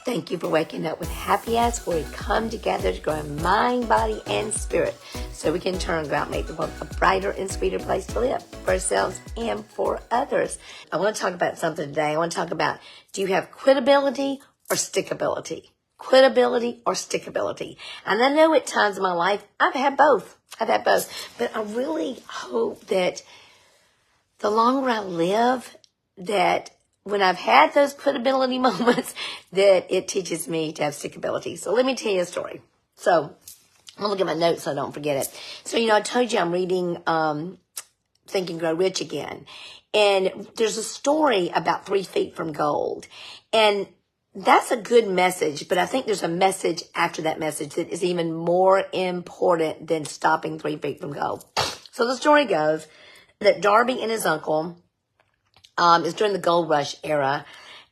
Thank you for waking up with Happy Ass, where we come together to grow in mind, body, and spirit so we can turn around and make the world a brighter and sweeter place to live for ourselves and for others. I want to talk about something today. I want to talk about, do you have quitability or stickability? Quitability or stickability? And I know at times in my life, I've had both. But I really hope that the longer I live, that when I've had those quitability moments, that it teaches me to have stickability. So let me tell you a story. So I'm going to look at my notes so I don't forget it. So, I told you I'm reading Think and Grow Rich again. And there's a story about 3 feet from gold. And that's a good message, but I think there's a message after that message that is even more important than stopping 3 feet from gold. So the story goes that Darby and his uncle, is during the gold rush era,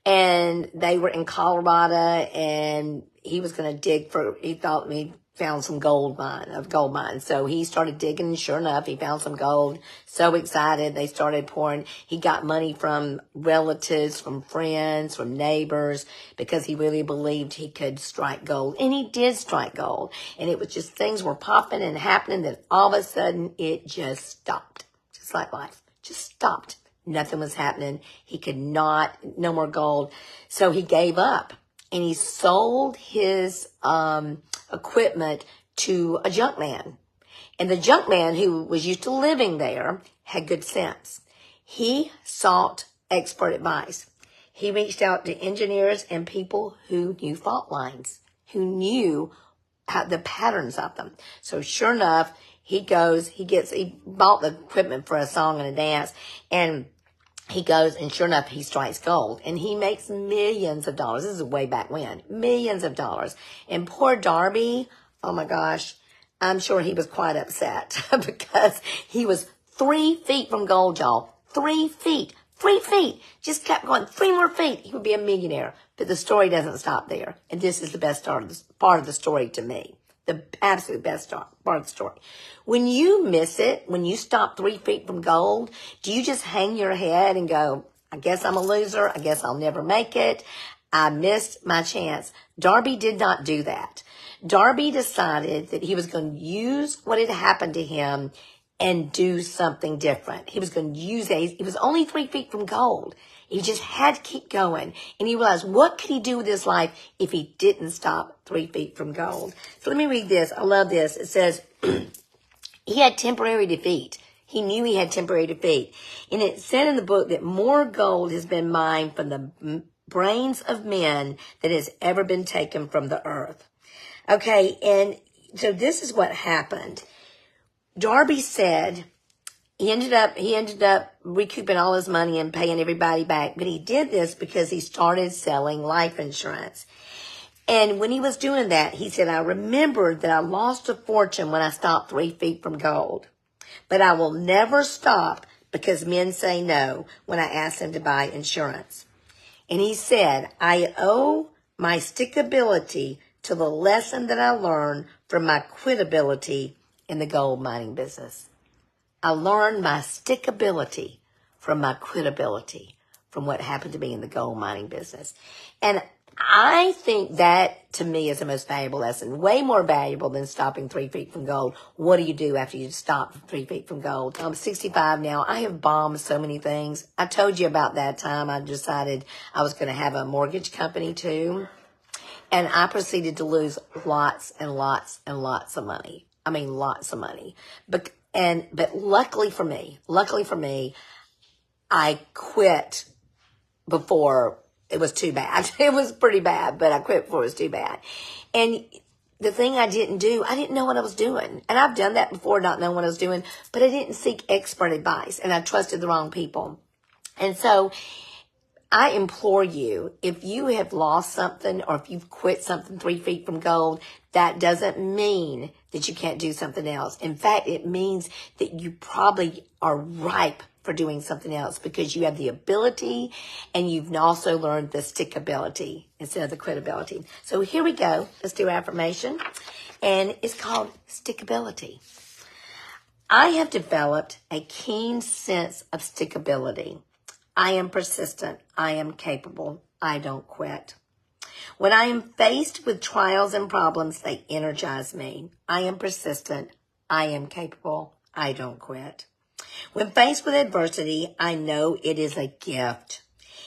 and they were in Colorado, and he was going to dig he thought he found some gold mine. So he started digging, and sure enough, he found some gold. So excited. They started pouring. He got money from relatives, from friends, from neighbors, because he really believed he could strike gold. And he did strike gold. And it was just, things were popping and happening, that all of a sudden it just stopped. Just like life. Just stopped. Nothing was happening. He could no more gold. So he gave up, and he sold his equipment to a junk man. And the junk man, who was used to living there, had good sense. He sought expert advice. He reached out to engineers and people who knew fault lines, who knew the patterns of them. So sure enough, he bought the equipment for a song and a dance, and he goes, and sure enough, he strikes gold, and he makes millions of dollars. This is way back when, millions of dollars. And poor Darby, oh my gosh, I'm sure he was quite upset because he was 3 feet from gold, y'all. 3 feet. 3 feet. Just kept going. 3 more feet. He would be a millionaire. But the story doesn't stop there. And this is the best part of the story to me. The absolute best part of the story. When you miss it, when you stop 3 feet from gold, do you just hang your head and go, I guess I'm a loser. I guess I'll never make it. I missed my chance. Darby did not do that. Darby decided that he was going to use what had happened to him and do something different. He was going to use it. He was only 3 feet from gold. He just had to keep going. And he realized, what could he do with his life if he didn't stop 3 feet from gold? So let me read this. I love this. It says, he had temporary defeat. He knew he had temporary defeat. And it said in the book that more gold has been mined from the brains of men than has ever been taken from the earth. Okay, and so this is what happened. Darby said, He ended up recouping all his money and paying everybody back. But he did this because he started selling life insurance. And when he was doing that, he said, I remembered that I lost a fortune when I stopped 3 feet from gold. But I will never stop because men say no when I ask them to buy insurance. And he said, I owe my stickability to the lesson that I learned from my quitability in the gold mining business. I learned my stickability from my quitability, from what happened to me in the gold mining business. And I think that, to me, is the most valuable lesson, way more valuable than stopping 3 feet from gold. What do you do after you stop 3 feet from gold? I'm 65 now. I have bombed so many things. I told you about that time I decided I was going to have a mortgage company too. And I proceeded to lose lots and lots and lots of money. I mean, lots of money. But luckily for me, I quit before it was too bad. It was pretty bad, but I quit before it was too bad. And the thing I didn't know what I was doing. And I've done that before, not knowing what I was doing, but I didn't seek expert advice, and I trusted the wrong people. And so I implore you, if you have lost something or if you've quit something 3 feet from gold, that doesn't mean that you can't do something else. In fact, it means that you probably are ripe for doing something else because you have the ability and you've also learned the stickability instead of the quitability. So here we go. Let's do affirmation. And it's called Stickability. I have developed a keen sense of stickability. I am persistent. I am capable. I don't quit. When I am faced with trials and problems, they energize me. I am persistent. I am capable. I don't quit. When faced with adversity, I know it is a gift.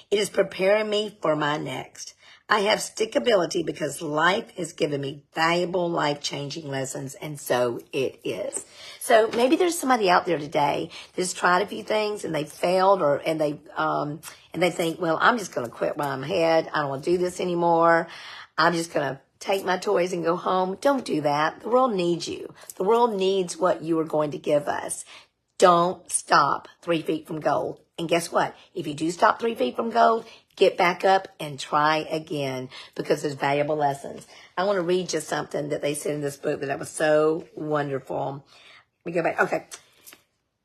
It is preparing me for my next. I have stickability because life has given me valuable, life-changing lessons, and so it is. So maybe there's somebody out there today that's tried a few things and they failed, and they think, well, I'm just going to quit while I'm ahead. I don't want to do this anymore. I'm just going to take my toys and go home. Don't do that. The world needs you. The world needs what you are going to give us. Don't stop 3 feet from gold. And guess what? If you do stop 3 feet from gold, get back up and try again, because there's valuable lessons. I want to read just something that they said in this book that was so wonderful. Let me go back. Okay.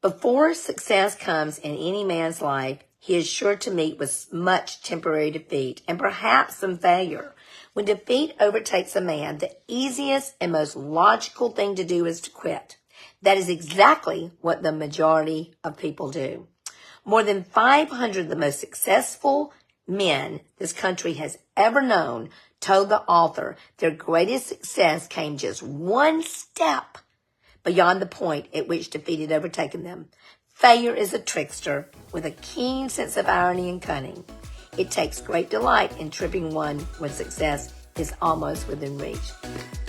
Before success comes in any man's life, he is sure to meet with much temporary defeat and perhaps some failure. When defeat overtakes a man, the easiest and most logical thing to do is to quit. That is exactly what the majority of people do. More than 500 of the most successful men this country has ever known told the author their greatest success came just one step beyond the point at which defeat had overtaken them. Failure is a trickster with a keen sense of irony and cunning. It takes great delight in tripping one when success is almost within reach.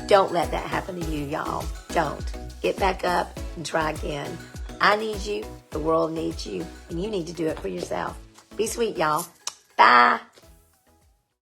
Don't let that happen to you, y'all. Don't. Get back up and try again. I need you. The world needs you. And you need to do it for yourself. Be sweet, y'all. Bye.